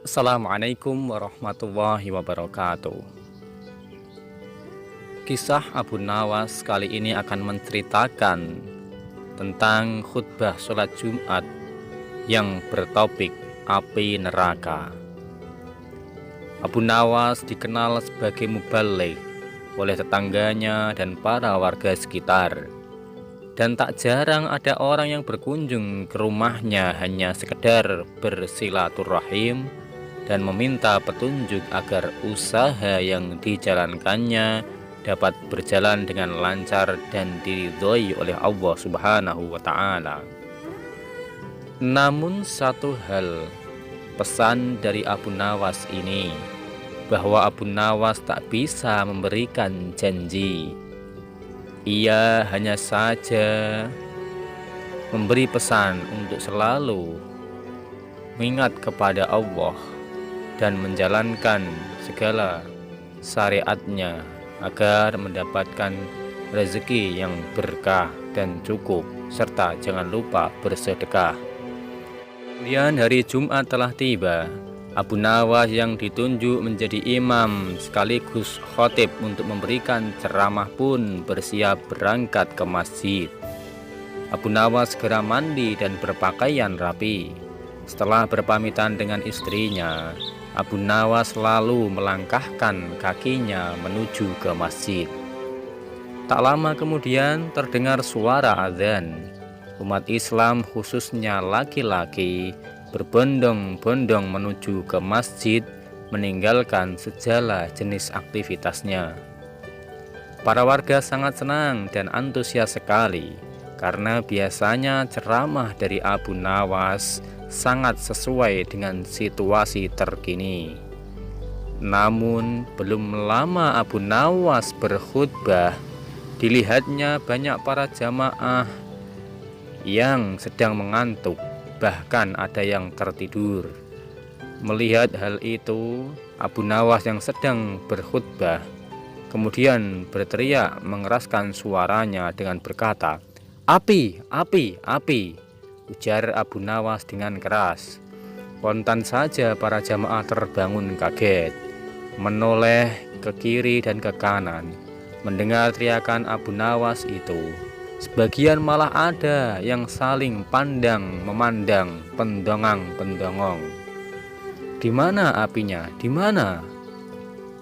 Assalamualaikum warahmatullahi wabarakatuh. Kisah Abu Nawas kali ini akan menceritakan tentang khutbah sholat Jumat yang bertopik api neraka. Abu Nawas dikenal sebagai mubaligh oleh tetangganya dan para warga sekitar. Dan tak jarang ada orang yang berkunjung ke rumahnya hanya sekedar bersilaturahim dan meminta petunjuk agar usaha yang dijalankannya dapat berjalan dengan lancar dan diridhoi oleh Allah Subhanahu wa Ta'ala. Namun satu hal, pesan dari Abu Nawas ini, bahwa Abu Nawas tak bisa memberikan janji. Ia hanya saja memberi pesan untuk selalu mengingat kepada Allah dan menjalankan segala syariatnya agar mendapatkan rezeki yang berkah dan cukup, serta jangan lupa bersedekah. Kemudian hari Jumat telah tiba. Abu Nawas yang ditunjuk menjadi imam sekaligus khotib untuk memberikan ceramah pun bersiap berangkat ke masjid. Abu Nawas segera mandi dan berpakaian rapi. Setelah berpamitan dengan istrinya, Abu Nawas lalu melangkahkan kakinya menuju ke masjid. Tak lama kemudian terdengar suara azan. Umat Islam khususnya laki-laki berbondong-bondong menuju ke masjid, meninggalkan segala jenis aktivitasnya. Para warga sangat senang dan antusias sekali karena biasanya ceramah dari Abu Nawas sangat sesuai dengan situasi terkini. Namun belum lama Abu Nawas berkhutbah, dilihatnya banyak para jamaah yang sedang mengantuk, bahkan ada yang tertidur. Melihat hal itu, Abu Nawas yang sedang berkhutbah kemudian berteriak mengeraskan suaranya dengan berkata, "Api, api, api!" ujar Abu Nawas dengan keras. Spontan saja para jamaah terbangun kaget, menoleh ke kiri dan ke kanan mendengar teriakan Abu Nawas itu. Sebagian malah ada yang saling pandang memandang, pendongang-pendongong. "Di mana apinya? Di mana?"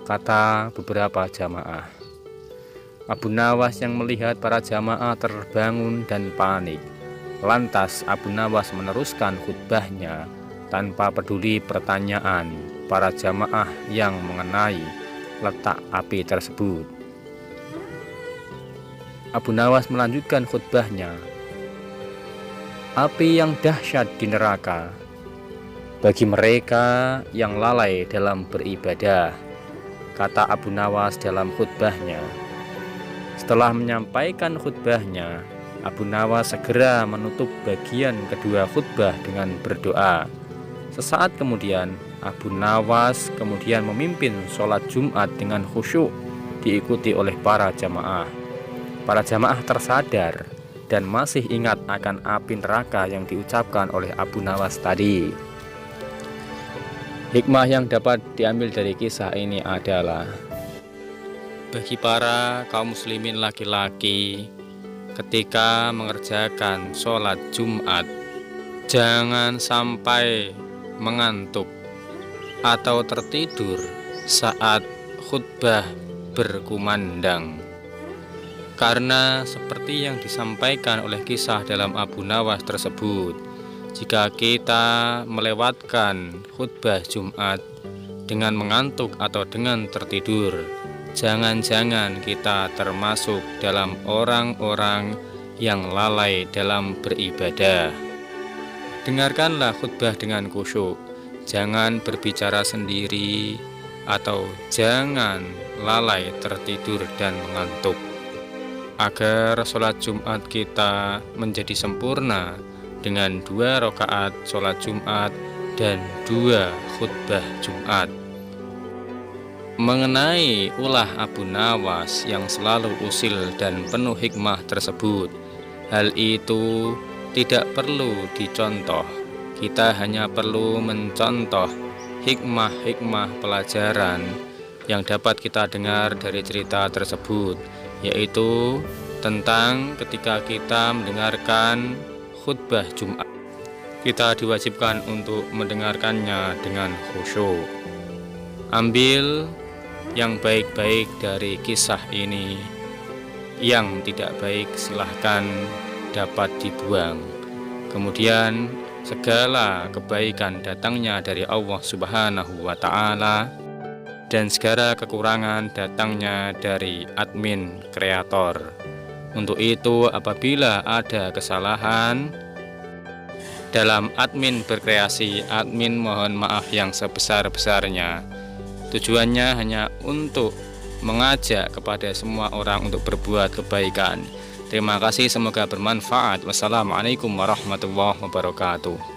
kata beberapa jamaah. Abu Nawas yang melihat para jamaah terbangun dan panik. Lantas Abu Nawas meneruskan khutbahnya tanpa peduli pertanyaan para jamaah yang mengenai letak api tersebut. Abu Nawas melanjutkan khutbahnya. Api yang dahsyat di neraka bagi mereka yang lalai dalam beribadah, kata Abu Nawas dalam khutbahnya. Setelah menyampaikan khutbahnya, Abu Nawas segera menutup bagian kedua khutbah dengan berdoa. Sesaat kemudian, Abu Nawas kemudian memimpin sholat Jumat dengan khusyuk diikuti oleh para jamaah. Para jamaah tersadar dan masih ingat akan api neraka yang diucapkan oleh Abu Nawas tadi. Hikmah yang dapat diambil dari kisah ini adalah, bagi para kaum muslimin laki-laki, ketika mengerjakan sholat Jumat, jangan sampai mengantuk atau tertidur saat khutbah berkumandang. Karena seperti yang disampaikan oleh kisah dalam Abu Nawas tersebut, jika kita melewatkan khutbah Jumat dengan mengantuk atau dengan tertidur, jangan-jangan kita termasuk dalam orang-orang yang lalai dalam beribadah. Dengarkanlah khutbah dengan khusyuk, jangan berbicara sendiri atau jangan lalai tertidur dan mengantuk. Agar sholat Jumat kita menjadi sempurna dengan 2 rakaat sholat Jumat dan 2 khutbah Jumat. Mengenai ulah Abu Nawas yang selalu usil dan penuh hikmah tersebut, hal itu tidak perlu dicontoh. Kita hanya perlu mencontoh hikmah-hikmah pelajaran yang dapat kita dengar dari cerita tersebut, yaitu tentang ketika kita mendengarkan khutbah Jumat, kita diwajibkan untuk mendengarkannya dengan khusyuk. Ambil yang baik-baik dari kisah ini, yang tidak baik silahkan dapat dibuang. Kemudian segala kebaikan datangnya dari Allah Subhanahu wa Ta'ala, dan segala kekurangan datangnya dari admin kreator. Untuk itu, apabila ada kesalahan dalam admin berkreasi, admin mohon maaf yang sebesar-besarnya. Tujuannya hanya untuk mengajak kepada semua orang untuk berbuat kebaikan. Terima kasih, semoga bermanfaat. Wassalamualaikum warahmatullahi wabarakatuh.